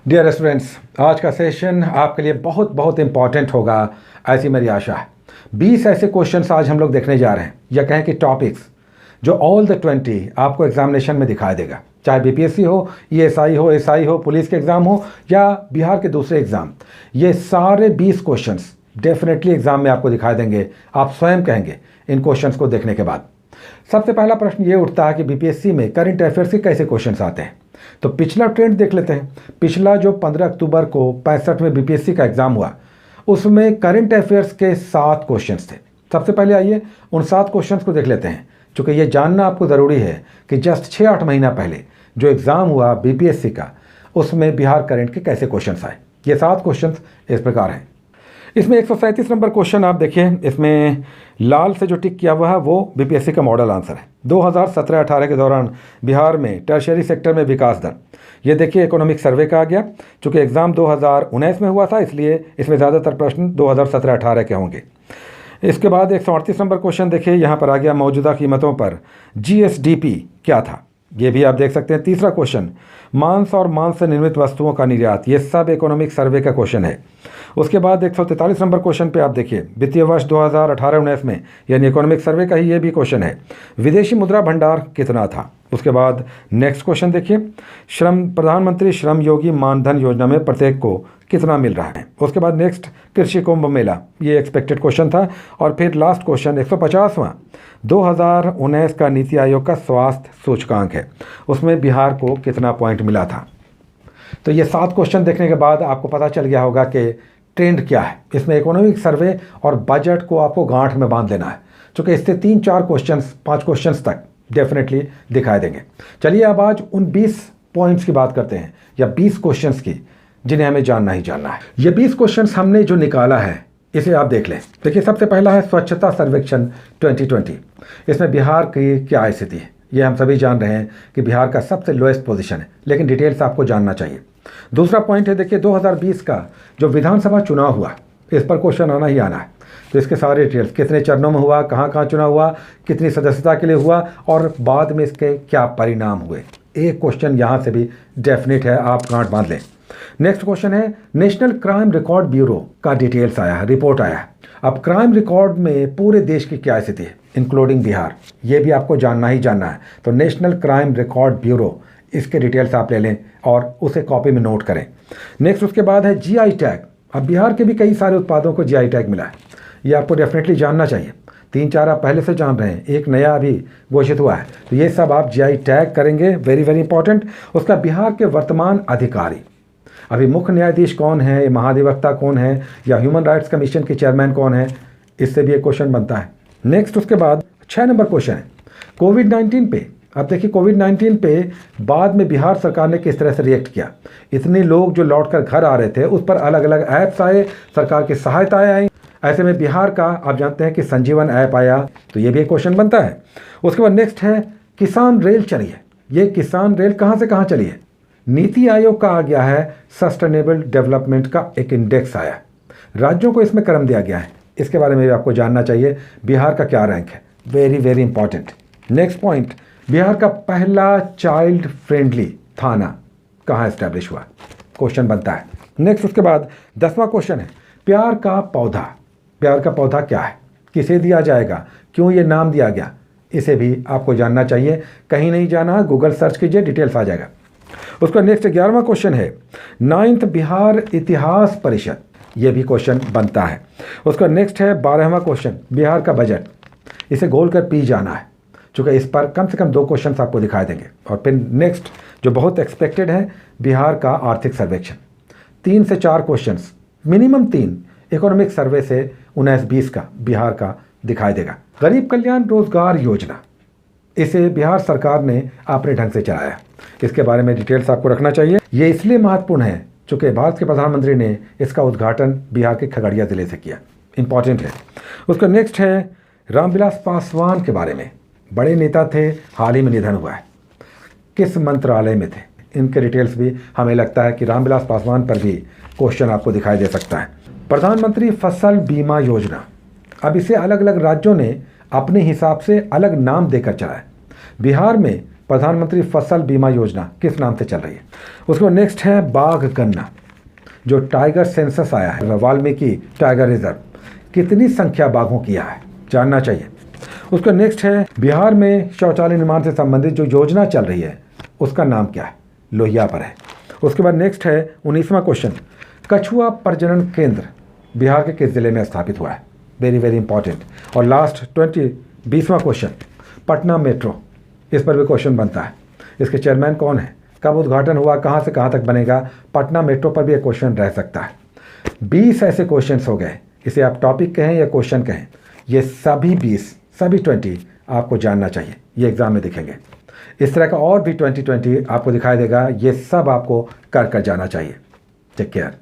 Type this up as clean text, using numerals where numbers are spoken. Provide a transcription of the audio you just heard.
Dear students, आज का session आपके लिए बहुत बहुत इंपॉर्टेंट होगा, ऐसी मेरी आशा है। 20 ऐसे क्वेश्चंस आज हम लोग देखने जा रहे हैं, या कहें कि टॉपिक्स जो ऑल द 20 आपको एग्जामिनेशन में दिखाई देगा। चाहे बीपीएससी हो, ईएसआई हो, एसआई हो, पुलिस के एग्ज़ाम हो या बिहार के दूसरे एग्ज़ाम, ये सारे 20 क्वेश्चंस डेफिनेटली एग्ज़ाम में आपको दिखाई देंगे। आप स्वयं कहेंगे इन क्वेश्चंस को देखने के बाद। सबसे पहला प्रश्न ये उठता है कि बीपीएससी में करंट अफेयर्स के कैसे क्वेश्चंस आते हैं। तो पिछला ट्रेंड देख लेते हैं। पिछला जो 15 अक्टूबर को 65 में बीपीएससी का एग्ज़ाम हुआ, उसमें करंट अफेयर्स के 7 क्वेश्चंस थे। सबसे पहले आइए उन 7 क्वेश्चंस को देख लेते हैं, क्योंकि ये जानना आपको ज़रूरी है कि जस्ट 6-8 महीना पहले जो एग्ज़ाम हुआ बीपीएससी का, उसमें बिहार करंट के कैसे क्वेश्चंस आए। ये 7 क्वेश्चंस इस प्रकार हैं। इसमें 137 नंबर क्वेश्चन आप देखिए, इसमें लाल से जो टिक किया हुआ है वो बीपीएससी का मॉडल आंसर है। 2017-18 के दौरान बिहार में टर्शियरी सेक्टर में विकास दर, ये देखिए इकोनॉमिक सर्वे का आ गया। चूँकि एग्ज़ाम 2019 में हुआ था, इसलिए इसमें ज़्यादातर प्रश्न 2017-18 के होंगे। इसके बाद 138 नंबर क्वेश्चन देखिए, यहाँ पर आ गया मौजूदा कीमतों पर जीएसडीपी क्या था, ये भी आप देख सकते हैं। तीसरा क्वेश्चन, मांस और मांस से निर्मित वस्तुओं का निर्यात, ये सब इकोनॉमिक सर्वे का क्वेश्चन है। उसके बाद 143 नंबर क्वेश्चन पे आप देखिए, वित्तीय वर्ष 2018-19 में, यानी इकोनॉमिक सर्वे का ही ये भी क्वेश्चन है, विदेशी मुद्रा भंडार कितना था। उसके बाद नेक्स्ट क्वेश्चन देखिए, प्रधानमंत्री श्रम योगी मानधन योजना में प्रत्येक को कितना मिल रहा है। उसके बाद नेक्स्ट, कृषि कुंभ मेला, ये एक्सपेक्टेड क्वेश्चन था। और फिर लास्ट क्वेश्चन 150वां, 2019 का नीति आयोग का स्वास्थ्य सूचकांक है, उसमें बिहार को कितना पॉइंट मिला था। तो ये 7 क्वेश्चन देखने के बाद आपको पता चल गया होगा कि ट्रेंड क्या है। इसमें इकोनॉमिक सर्वे और बजट को आपको गांठ में बांध लेना है, क्योंकि इससे 3-4 क्वेश्चंस 5 क्वेश्चंस तक डेफिनेटली दिखाई देंगे। चलिए अब आज उन 20 पॉइंट्स की बात करते हैं, या 20 क्वेश्चंस की, जिन्हें हमें जानना ही जानना है। ये 20 क्वेश्चंस हमने जो निकाला है, इसे आप देख लें। देखिए, सबसे पहला है स्वच्छता सर्वेक्षण 2020। इसमें बिहार की क्या स्थिति है। ये हम सभी जान रहे हैं कि बिहार का सबसे लोएस्ट पोजीशन है, लेकिन डिटेल्स आपको जानना चाहिए। दूसरा पॉइंट है, देखिए 2020 का जो विधानसभा चुनाव हुआ, इस पर क्वेश्चन आना ही आना है। तो इसके सारे डिटेल्स, कितने चरणों में हुआ, कहाँ कहाँ चुनाव हुआ, कितनी सदस्यता के लिए हुआ और बाद में इसके क्या परिणाम हुए, एक क्वेश्चन यहाँ से भी डेफिनेट है, आप गांठ बांध लें। नेक्स्ट क्वेश्चन है, नेशनल क्राइम रिकॉर्ड ब्यूरो का डिटेल्स आया है, रिपोर्ट आया है। अब क्राइम रिकॉर्ड में पूरे देश की क्या स्थिति है, इंक्लूडिंग बिहार, ये भी आपको जानना ही जानना है। तो नेशनल क्राइम रिकॉर्ड ब्यूरो, इसके डिटेल्स आप ले लें और उसे कॉपी में नोट करें। नेक्स्ट उसके बाद है जीआई टैग। अब बिहार के भी कई सारे उत्पादों को जीआई टैग मिला है, ये आपको डेफिनेटली जानना चाहिए। 3-4 आप पहले से जान रहे हैं, एक नया अभी घोषित हुआ है, तो ये सब आप जीआई टैग करेंगे, वेरी वेरी इंपॉर्टेंट। उसका बिहार के वर्तमान अधिकारी, अभी मुख्य न्यायाधीश कौन है, महाधिवक्ता कौन है, या ह्यूमन राइट्स कमीशन के चेयरमैन कौन है, इससे भी एक क्वेश्चन बनता है। नेक्स्ट उसके बाद 6 नंबर क्वेश्चन है, कोविड-19 पे। अब देखिए, कोविड-19 पे बाद में बिहार सरकार ने किस तरह से रिएक्ट किया। इतने लोग जो लौटकर घर आ रहे थे, उस पर अलग अलग ऐप्स आए, सरकार की सहायताएं आई। ऐसे में बिहार का आप जानते हैं कि संजीवन ऐप आया, तो ये भी एक क्वेश्चन बनता है। उसके बाद नेक्स्ट है, किसान रेल चली है। ये किसान रेल कहाँ से कहाँ चली है। नीति आयोग का आ गया है सस्टेनेबल डेवलपमेंट का एक इंडेक्स आया, राज्यों को इसमें क्रम दिया गया है, इसके बारे में भी आपको जानना चाहिए, बिहार का क्या रैंक है, very very important. Next point, Bihar का पहला चाइल्ड फ्रेंडली थाना कहाँ एस्टैब्लिश हुआ, क्वेश्चन बनता है। नेक्स्ट उसके बाद 10वां क्वेश्चन है, प्यार का पौधा। प्यार का पौधा क्या है, किसे दिया जाएगा, क्यों ये नाम दिया गया, इसे भी आपको जानना चाहिए। कहीं नहीं जाना, गूगल सर्च कीजिए, डिटेल्स आ जाएगा। उसका नेक्स्ट 11वां क्वेश्चन है, 9th बिहार इतिहास परिषद, ये भी क्वेश्चन बनता है। उसका नेक्स्ट है 12वां क्वेश्चन, बिहार का बजट, इसे गोल कर पी जाना है, चूँकि इस पर कम से कम 2 क्वेश्चन आपको दिखाई देंगे। और फिर नेक्स्ट जो बहुत एक्सपेक्टेड है, बिहार का आर्थिक सर्वेक्षण, 3 से 4 क्वेश्चन, मिनिमम 3 इकोनॉमिक सर्वे से 19-20 का बिहार का दिखाई देगा। गरीब कल्याण रोजगार योजना, इसे बिहार सरकार ने अपने ढंग से चलाया, इसके बारे में डिटेल्स आपको रखना चाहिए। ये इसलिए महत्वपूर्ण है क्योंकि भारत के प्रधानमंत्री ने इसका उद्घाटन बिहार के खगड़िया जिले से किया, इंपॉर्टेंट है। उसका नेक्स्ट है रामविलास पासवान के बारे में, बड़े नेता थे, हाल ही में निधन हुआ है, किस मंत्रालय में थे, इनके डिटेल्स भी हमें लगता है कि रामविलास पासवान पर भी क्वेश्चन आपको दिखाई दे सकता है। प्रधानमंत्री फसल बीमा योजना, अब इसे अलग अलग राज्यों ने अपने हिसाब से अलग नाम देकर चलाया। बिहार में प्रधानमंत्री फसल बीमा योजना किस नाम से चल रही है? उसके बाद नेक्स्ट है बाघ गणना, जो टाइगर सेंसस आया है वाल्मीकि टाइगर रिजर्व, कितनी संख्या बाघों की है, जानना चाहिए। उसका नेक्स्ट है बिहार में शौचालय निर्माण से संबंधित जो योजना चल रही है उसका नाम क्या है? लोहिया पर है। उसके बाद नेक्स्ट है 19वां क्वेश्चन, कछुआ प्रजनन केंद्र बिहार के किस जिले में स्थापित हुआ है? Very very important. और लास्ट 20वां क्वेश्चन, पटना मेट्रो, इस पर भी क्वेश्चन बनता है। इसके चेयरमैन कौन है, कब उद्घाटन हुआ, कहाँ से कहाँ तक बनेगा? पटना मेट्रो पर भी एक क्वेश्चन रह सकता है। 20 ऐसे क्वेश्चन हो गए, इसे आप टॉपिक कहें या क्वेश्चन कहें, ये सभी 20 सभी 20 आपको जानना चाहिए, ये एग्जाम में दिखेंगे। इस तरह का और भी 20 आपको दिखाई देगा, ये सब आपको कर जाना चाहिए। Take care.